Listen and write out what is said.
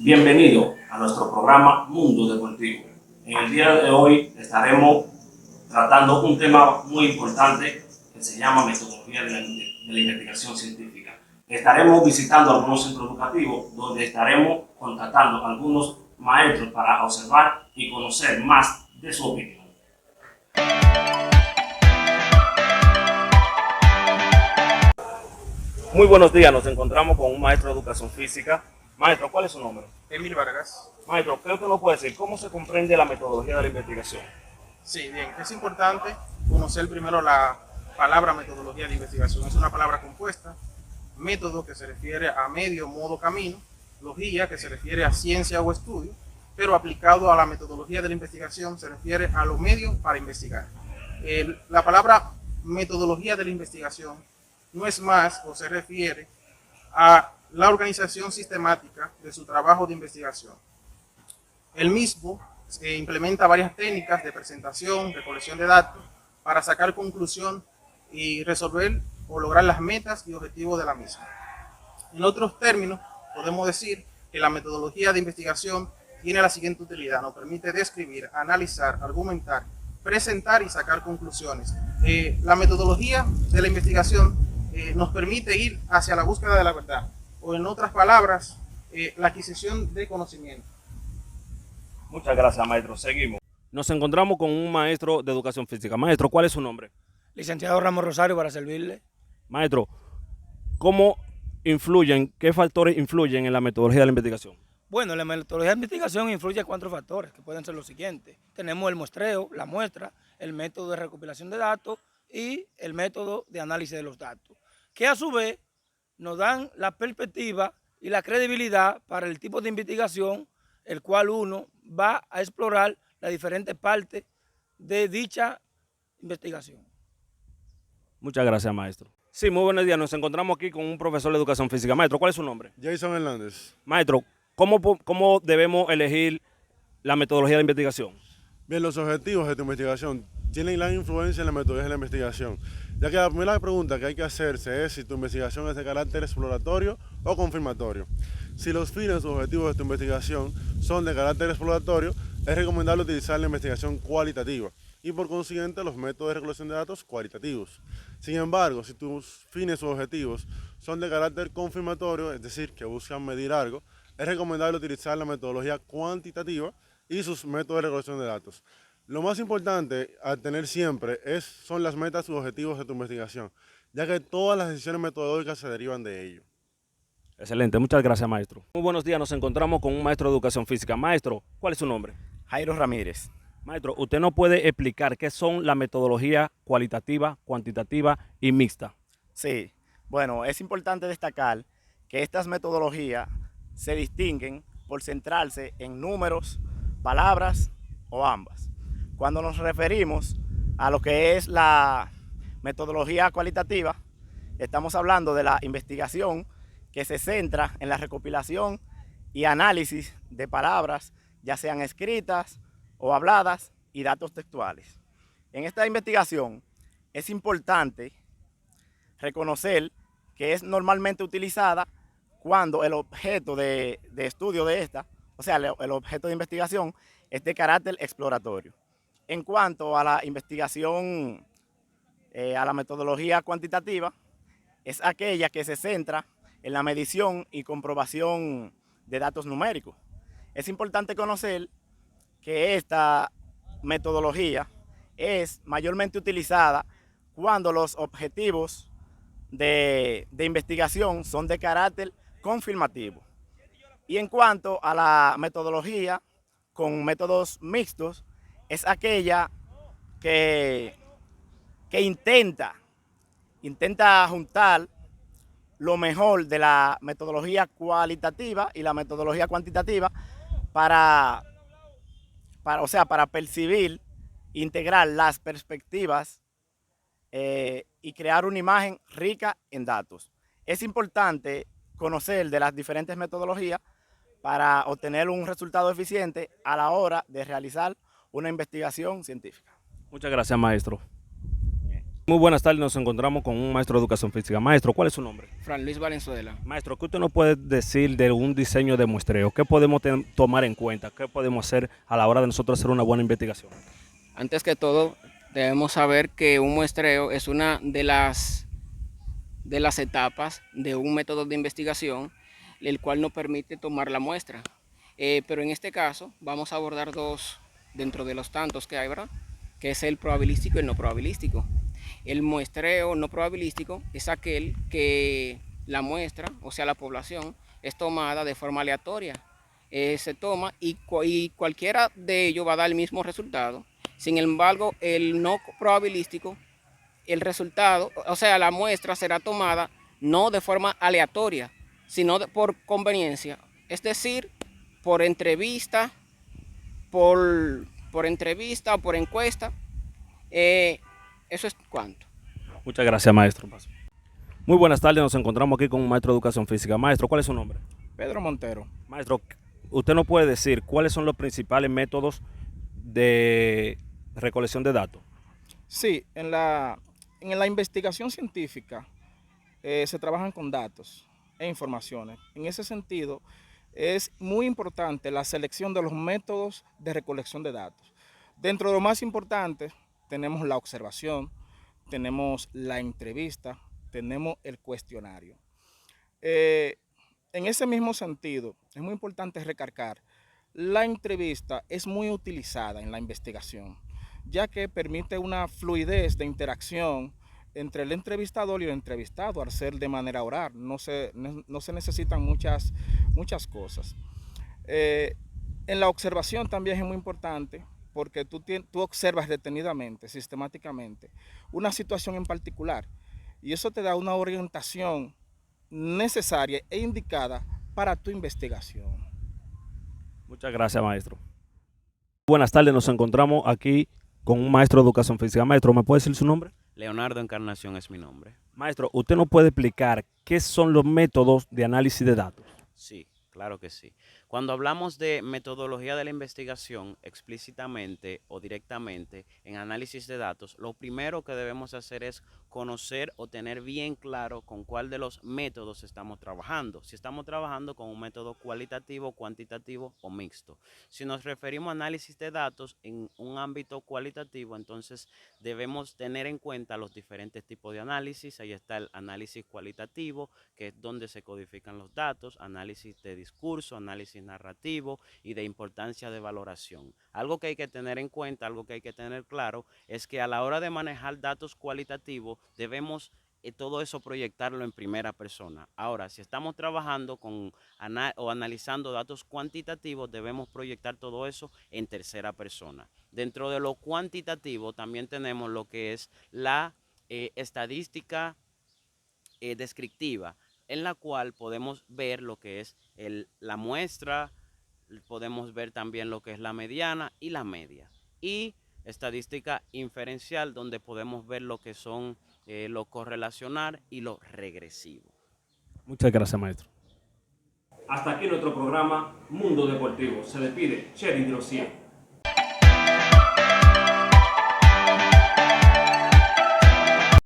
Bienvenido a nuestro programa Mundo Deportivo. En el día de hoy estaremos tratando un tema muy importante que se llama metodología de la investigación científica. Estaremos visitando algunos centros educativos donde estaremos contactando a algunos maestros para observar y conocer más de su opinión. Muy buenos días, nos encontramos con un maestro de educación física. Maestro, ¿cuál es su nombre? Emil Vargas. Maestro, ¿qué usted nos puede decir? ¿Cómo se comprende la metodología de la investigación? Sí, bien, es importante conocer primero la palabra metodología de investigación. Es una palabra compuesta, método que se refiere a medio, modo, camino, logía que se refiere a ciencia o estudio, pero aplicado a la metodología de la investigación se refiere a los medios para investigar. La palabra metodología de la investigación no es más o se refiere a la organización sistemática de su trabajo de investigación. El mismo implementa varias técnicas de presentación, recolección de datos, para sacar conclusión y resolver o lograr las metas y objetivos de la misma. En otros términos, podemos decir que la metodología de investigación tiene la siguiente utilidad: nos permite describir, analizar, argumentar, presentar y sacar conclusiones. La metodología de la investigación nos permite ir hacia la búsqueda de la verdad, o en otras palabras, la adquisición de conocimiento. Muchas gracias, maestro. Seguimos. Nos encontramos con un maestro de educación física. Maestro, ¿cuál es su nombre? Licenciado Ramos Rosario, para servirle. Maestro, qué factores influyen en la metodología de la investigación? Bueno, la metodología de investigación influye 4 factores, que pueden ser los siguientes. Tenemos el muestreo, la muestra, el método de recopilación de datos y el método de análisis de los datos, que a su vez nos dan la perspectiva y la credibilidad para el tipo de investigación el cual uno va a explorar las diferentes partes de dicha investigación. Muchas gracias, maestro. Sí, muy buenos días. Nos encontramos aquí con un profesor de educación física. Maestro, ¿cuál es su nombre? Jason Hernández. Maestro, ¿cómo debemos elegir la metodología de investigación? Bien, los objetivos de tu investigación tienen gran influencia en la metodología de la investigación, ya que la primera pregunta que hay que hacerse es si tu investigación es de carácter exploratorio o confirmatorio. Si los fines o objetivos de tu investigación son de carácter exploratorio, es recomendable utilizar la investigación cualitativa y por consiguiente los métodos de recolección de datos cualitativos. Sin embargo, si tus fines o objetivos son de carácter confirmatorio, es decir, que buscan medir algo, es recomendable utilizar la metodología cuantitativa y sus métodos de recolección de datos. Lo más importante a tener siempre son las metas y objetivos de tu investigación, ya que todas las decisiones metodológicas se derivan de ello. Excelente, muchas gracias, maestro. Muy buenos días, nos encontramos con un maestro de educación física. Maestro, ¿cuál es su nombre? Jairo Ramírez. Maestro, ¿usted nos puede explicar qué son la metodología cualitativa, cuantitativa y mixta? Sí, bueno, es importante destacar que estas metodologías se distinguen por centrarse en números, palabras o ambas. Cuando nos referimos a lo que es la metodología cualitativa, estamos hablando de la investigación que se centra en la recopilación y análisis de palabras, ya sean escritas o habladas, y datos textuales. En esta investigación es importante reconocer que es normalmente utilizada cuando el objeto de estudio de esta, o sea, el objeto de investigación es de carácter exploratorio. En cuanto a la investigación, a la metodología cuantitativa, es aquella que se centra en la medición y comprobación de datos numéricos. Es importante conocer que esta metodología es mayormente utilizada cuando los objetivos de investigación son de carácter confirmativo. Y en cuanto a la metodología con métodos mixtos, es aquella que intenta juntar lo mejor de la metodología cualitativa y la metodología cuantitativa para percibir, integrar las perspectivas y crear una imagen rica en datos. Es importante conocer de las diferentes metodologías para obtener un resultado eficiente a la hora de realizar una investigación científica. Muchas gracias, maestro. Muy buenas tardes, nos encontramos con un maestro de educación física. Maestro, ¿cuál es su nombre? Fran Luis Valenzuela. Maestro, ¿qué usted nos puede decir de un diseño de muestreo? ¿Qué podemos tomar en cuenta? ¿Qué podemos hacer a la hora de nosotros hacer una buena investigación? Antes que todo, debemos saber que un muestreo es una de las etapas de un método de investigación, el cual nos permite tomar la muestra. Pero en este caso vamos a abordar dos dentro de los tantos que hay, ¿verdad? Que es el probabilístico y el no probabilístico. El muestreo no probabilístico es aquel que la muestra, o sea la población, es tomada de forma aleatoria. Se toma y cualquiera de ellos va a dar el mismo resultado. Sin embargo, el no probabilístico, el resultado, o sea, la muestra será tomada no de forma aleatoria, sino por conveniencia. Es decir, por entrevista, por entrevista o por encuesta. Eso es cuanto. Muchas gracias, maestro. Muy buenas tardes, nos encontramos aquí con un maestro de educación física. Maestro, ¿cuál es su nombre? Pedro Montero. Maestro, ¿usted nos puede decir cuáles son los principales métodos de recolección de datos? Sí, en la investigación científica se trabajan con datos e informaciones. En ese sentido, es muy importante la selección de los métodos de recolección de datos. Dentro de lo más importante, tenemos la observación, tenemos la entrevista, tenemos el cuestionario. En ese mismo sentido, es muy importante recalcar, la entrevista es muy utilizada en la investigación, ya que permite una fluidez de interacción entre el entrevistador y el entrevistado al ser de manera oral. No se necesitan muchas cosas. En la observación también es muy importante porque tú observas detenidamente, sistemáticamente, una situación en particular y eso te da una orientación necesaria e indicada para tu investigación. Muchas gracias, maestro. Buenas tardes, nos encontramos aquí con un maestro de educación física. Maestro, ¿me puede decir su nombre? Leonardo Encarnación es mi nombre. Maestro, ¿usted nos puede explicar qué son los métodos de análisis de datos? Sí, claro que sí. Cuando hablamos de metodología de la investigación, explícitamente o directamente en análisis de datos, lo primero que debemos hacer es conocer o tener bien claro con cuál de los métodos estamos trabajando. Si estamos trabajando con un método cualitativo, cuantitativo o mixto. Si nos referimos a análisis de datos en un ámbito cualitativo, entonces debemos tener en cuenta los diferentes tipos de análisis. Ahí está el análisis cualitativo, que es donde se codifican los datos, análisis de discurso, análisis narrativo y de importancia de valoración. Algo que hay que tener en cuenta, algo que hay que tener claro, es que a la hora de manejar datos cualitativos debemos todo eso proyectarlo en primera persona. Ahora, si estamos trabajando con o analizando datos cuantitativos, debemos proyectar todo eso en tercera persona. Dentro de lo cuantitativo también tenemos lo que es la estadística descriptiva, en la cual podemos ver lo que es la muestra, podemos ver también lo que es la mediana y la media. Y estadística inferencial, donde podemos ver lo que son lo correlacional y lo regresivo. Muchas gracias, maestro. Hasta aquí nuestro programa Mundo Deportivo. Se despide Chery Grosier.